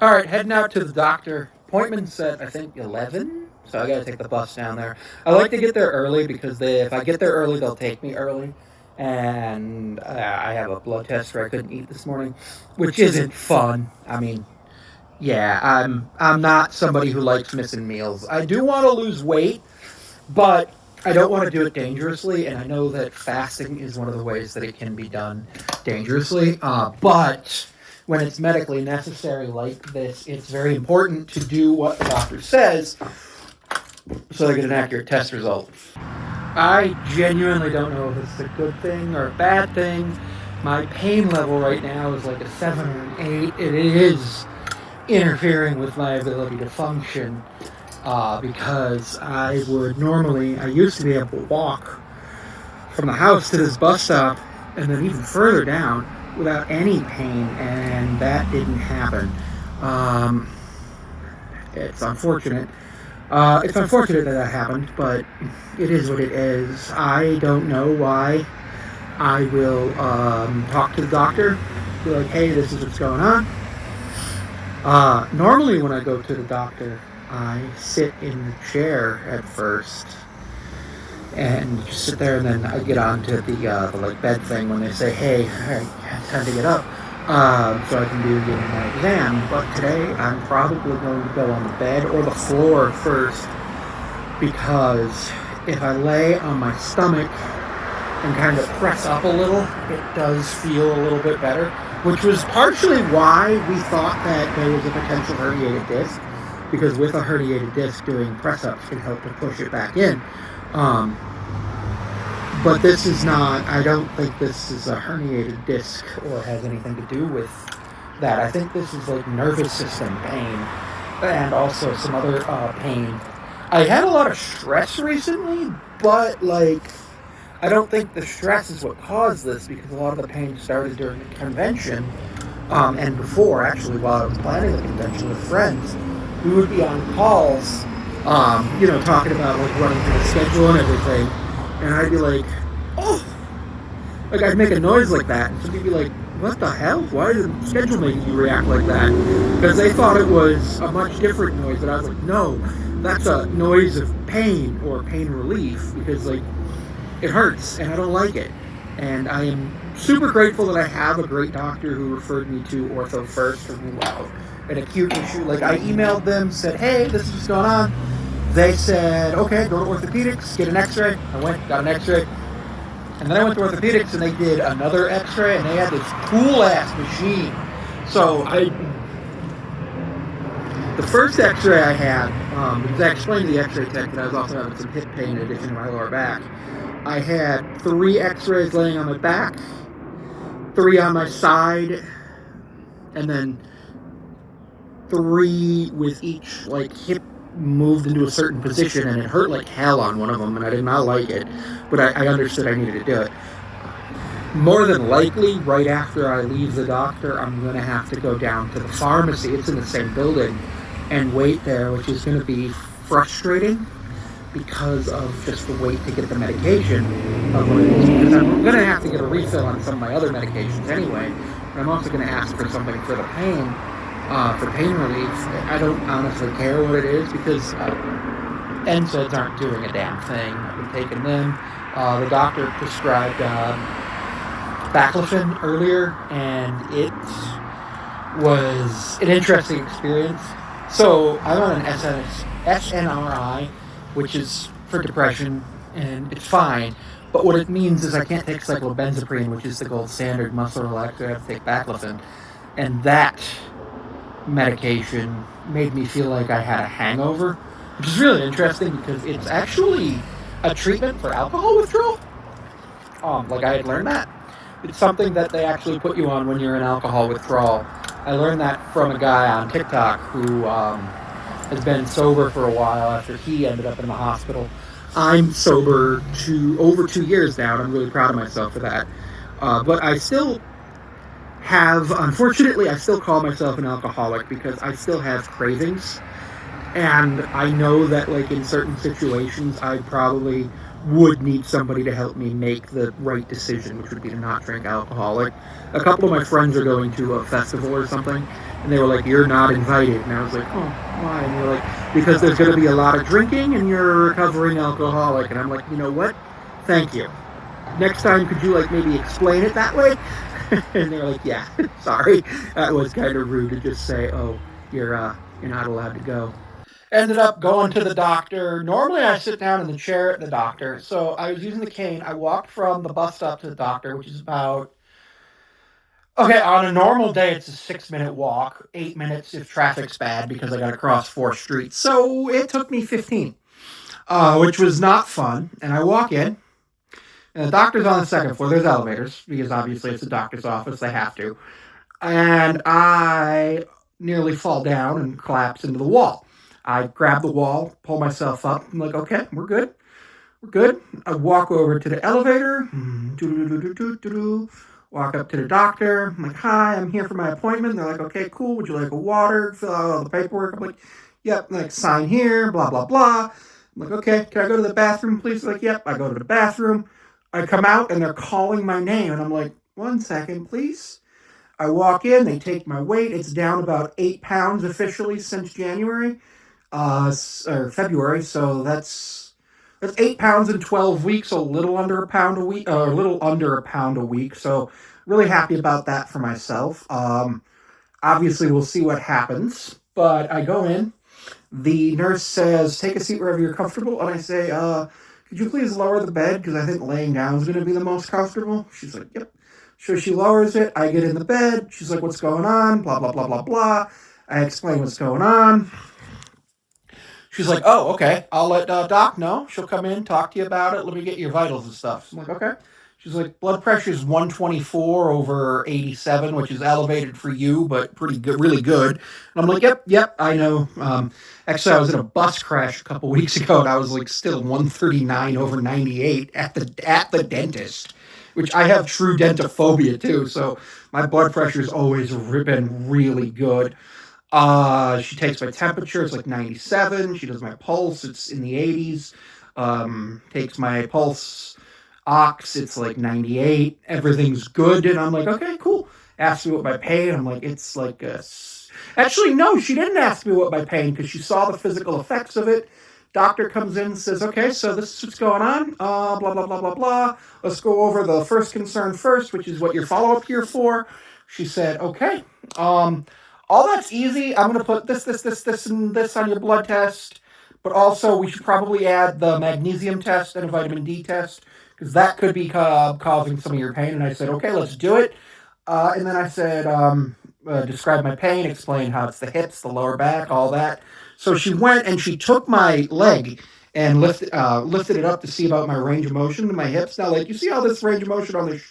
All right, heading out to the doctor. Appointment's at I think 11, so I gotta take the bus down there. I like to get there early because if I get there early, they'll take me early. And I have a blood test where I couldn't eat this morning, which isn't fun. I mean, yeah, I'm not somebody who likes missing meals. I do want to lose weight, but I don't want to do it dangerously, and I know that fasting is one of the ways that it can be done dangerously. But when it's medically necessary like this, it's very important to do what the doctor says so they get an accurate test result. I genuinely don't know if it's a good thing or a bad thing. My pain level right now is like a 7 or an 8. It is interfering with my ability to function because I used to be able to walk from the house to this bus stop and then even further down without any pain, and that didn't happen. Um, it's unfortunate. It's unfortunate that happened, but it is what it is. I don't know why. I will talk to the doctor, be like, hey, this is what's going on. Normally when I go to the doctor, I sit in the chair at first and just sit there, and then I get onto the like bed thing when they say, "Hey, all right, it's time to get up," so I can get my exam. But today I'm probably going to go on the bed or the floor first because if I lay on my stomach and kind of press up a little, it does feel a little bit better, which was partially why we thought that there was a potential herniated disc, because with a herniated disc, doing press-ups can help to push it back in. Um, but this is not, I don't think this is a herniated disc or has anything to do with that. I think this is like nervous system pain and also some other pain. I had a lot of stress recently, but like, I don't think the stress is what caused this, because a lot of the pain started during the convention, and before, actually, while I was planning the convention with friends. We would be on calls, talking about like running through the schedule and everything, and I'd be like, oh, like I'd make a noise like that, and somebody'd be like, what the hell? Why is the schedule making you react like that? Because they thought it was a much different noise, and I was like, no, that's a noise of pain or pain relief, because like it hurts and I don't like it. And I am super grateful that I have a great doctor who referred me to Ortho First for rule out an acute issue. Like I emailed them, said, hey, this is what's going on. They said, okay, go to orthopedics, get an x-ray. I went, got an x-ray. And then I went to orthopedics and they did another x-ray, and they had this cool ass machine. So the first x-ray I had, because I explained to the x-ray tech that I was also having some hip pain in addition to my lower back. I had 3 x-rays laying on my back, 3 on my side, and then 3 with each like hip moved into a certain position, and it hurt like hell on one of them, and I did not like it, but I understood I needed to do it. More than likely, right after I leave the doctor, I'm going to have to go down to the pharmacy. It's in the same building, and wait there, which is going to be frustrating because of just the wait to get the medication of what it is. Because I'm going to have to get a refill on some of my other medications anyway. But I'm also going to ask for something for the pain, for pain relief. I don't honestly care what it is, because NSAIDs aren't doing a damn thing. I've been taking them. The doctor prescribed baclofen earlier, and it was an interesting experience. So I'm on an SNRI, which is for depression, and it's fine. But what it means is I can't take cyclobenzaprine, which is the gold standard muscle relaxer. I have to take baclofen. And that medication made me feel like I had a hangover, which is really interesting because it's actually a treatment for alcohol withdrawal. Like I had learned that. It's something that they actually put you on when you're in alcohol withdrawal. I learned that from a guy on TikTok who has been sober for a while after he ended up in the hospital. I'm sober over 2 years now, and I'm really proud of myself for that. But I still unfortunately, I still call myself an alcoholic because I still have cravings. And I know that, like, in certain situations, I probably would need somebody to help me make the right decision, which would be to not drink alcohol. Like, a couple of my friends are going to a festival or something, And they were like, "You're not invited." And I was like, "Oh, why?" And they were like, "Because there's going to be a lot of drinking and you're a recovering alcoholic." And I'm like, "You know what? Thank you. Next time, could you like maybe explain it that way?" And they're like, "Yeah, sorry, that was kind of rude to just say, oh, you're not allowed to go." Ended up going to the doctor. Normally, I sit down in the chair at the doctor, so I was using the cane. I walked from the bus stop to the doctor, which is about, okay, on a normal day, it's a 6 minute walk, 8 minutes if traffic's bad because I got to cross four streets. So it took me 15, which was not fun. And I walk in, and the doctor's on the second floor. There's elevators because obviously it's a doctor's office. They have to. And I nearly fall down and collapse into the wall. I grab the wall, pull myself up. I'm like, okay, we're good. We're good. I walk over to the elevator. Walk up to the doctor. I'm like, hi, I'm here for my appointment. They're like, okay, cool. Would you like a water? Fill out all the paperwork. I'm like, yep. Like, sign here, blah, blah, blah. I'm like, okay, can I go to the bathroom, please? They're like, yep. I go to the bathroom. I come out and they're calling my name. And I'm like, 1 second, please. I walk in, they take my weight. It's down about 8 pounds officially since January, or February. So that's 8 pounds in 12 weeks, so a little under a pound a week, a little under a pound a week. So really happy about that for myself. Obviously, we'll see what happens. But I go in. The nurse says, "Take a seat wherever you're comfortable," and I say, "Could you please lower the bed because I think laying down is going to be the most comfortable." She's like, "Yep." So she lowers it. I get in the bed. She's like, "What's going on?" Blah blah blah blah blah. I explain what's going on. She's like, "Oh, okay. I'll let Doc know. She'll come in, talk to you about it. Let me get your vitals and stuff." So I'm like, "Okay." She's like, "Blood pressure is 124 over 87, which is elevated for you, but pretty good, really good." And I'm like, "Yep, yep, I know." Actually, I was in a bus crash a couple weeks ago, and I was like still 139 over 98 at the dentist, which I have true dentophobia too. So my blood pressure has always been really good. She takes my temperature, it's like 97. She does my pulse, it's in the 80s. Takes my pulse ox, it's like 98. Everything's good, and I'm like, okay, cool. Asks me what my pain, I'm like, it's like a. Actually, no, she didn't ask me what my pain because she saw the physical effects of it. Doctor comes in and says, okay, so this is what's going on. Blah, blah, blah, blah, blah. Let's go over the first concern first, which is what your follow up here for. She said, okay. All that's easy. I'm going to put this, and this on your blood test. But also, we should probably add the magnesium test and a vitamin D test because that could be causing some of your pain. And I said, okay, let's do it. And then I said, describe my pain, explain how it's the hips, the lower back, all that. So she went and she took my leg and lifted it up to see about my range of motion to my hips. Now, like, you see all this range of motion on the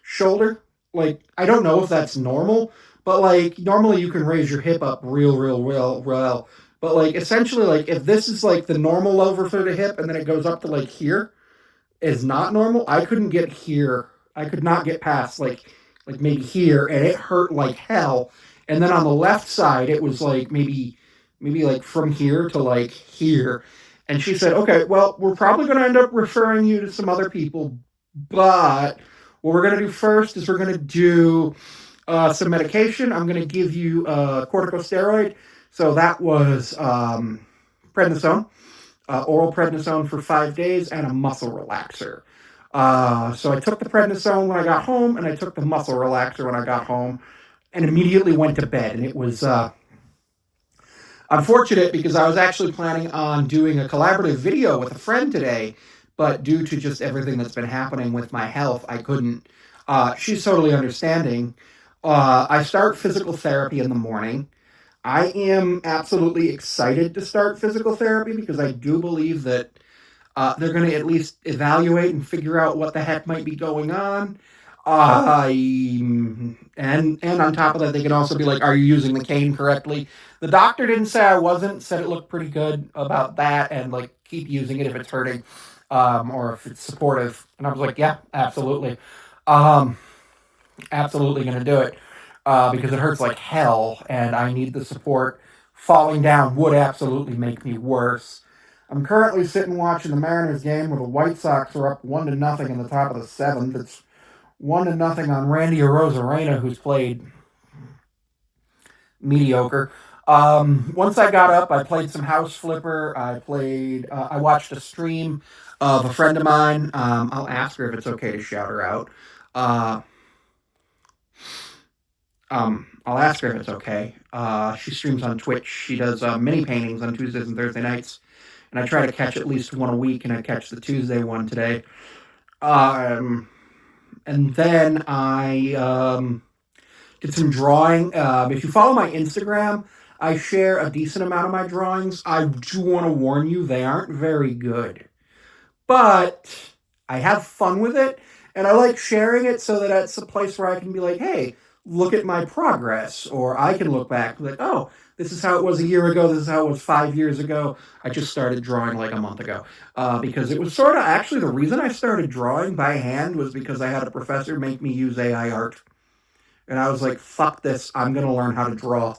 shoulder? Like, I don't know if that's normal, but like, normally you can raise your hip up real well. But like, essentially, like, if this is like the normal over for the hip and then it goes up to like here, is not normal. I couldn't get here. I could not get past like maybe here, and it hurt like hell. And then on the left side, it was like maybe like from here to like here. And she said, "Okay, well, we're probably going to end up referring you to some other people, but what we're going to do first is we're going to do some medication. I'm going to give you a corticosteroid." So that was prednisone, oral prednisone for 5 days, and a muscle relaxer. So I took the prednisone when I got home, and I took the muscle relaxer when I got home, and immediately went to bed. And it was unfortunate because I was actually planning on doing a collaborative video with a friend today, but due to just everything that's been happening with my health, I couldn't. She's totally understanding. I start physical therapy in the morning. I am absolutely excited to start physical therapy because I do believe that they're going to at least evaluate and figure out what the heck might be going on. And on top of that, they can also be like, "Are you using the cane correctly?" The doctor didn't say I wasn't. Said it looked pretty good about that, and like keep using it if it's hurting, or if it's supportive. And I was like, "Yeah, absolutely, um, absolutely going to do it because it hurts like hell, and I need the support. Falling down would absolutely make me worse." I'm currently sitting watching the Mariners game where the White Sox are up 1-0 in the top of the seventh. It's 1-0 on Randy Arozarena, who's played mediocre. Once I got up, I played some House Flipper. I watched a stream of a friend of mine. I'll ask her if it's okay to shout her out. Uh, I'll ask her if it's okay. She streams on Twitch. She does mini paintings on Tuesdays and Thursday nights, and I try to catch at least one a week, and I catch the Tuesday one today. And then I did some drawing. If you follow my Instagram, I share a decent amount of my drawings. I do want to warn you, they aren't very good. But I have fun with it, and I like sharing it so that it's a place where I can be like, hey, look at my progress. Or I can look back like, oh, this is how it was a year ago. This is how it was 5 years ago. I just started drawing like a month ago. Because it was sort of actually the reason I started drawing by hand was because I had a professor make me use AI art. And I was like, fuck this, I'm going to learn how to draw.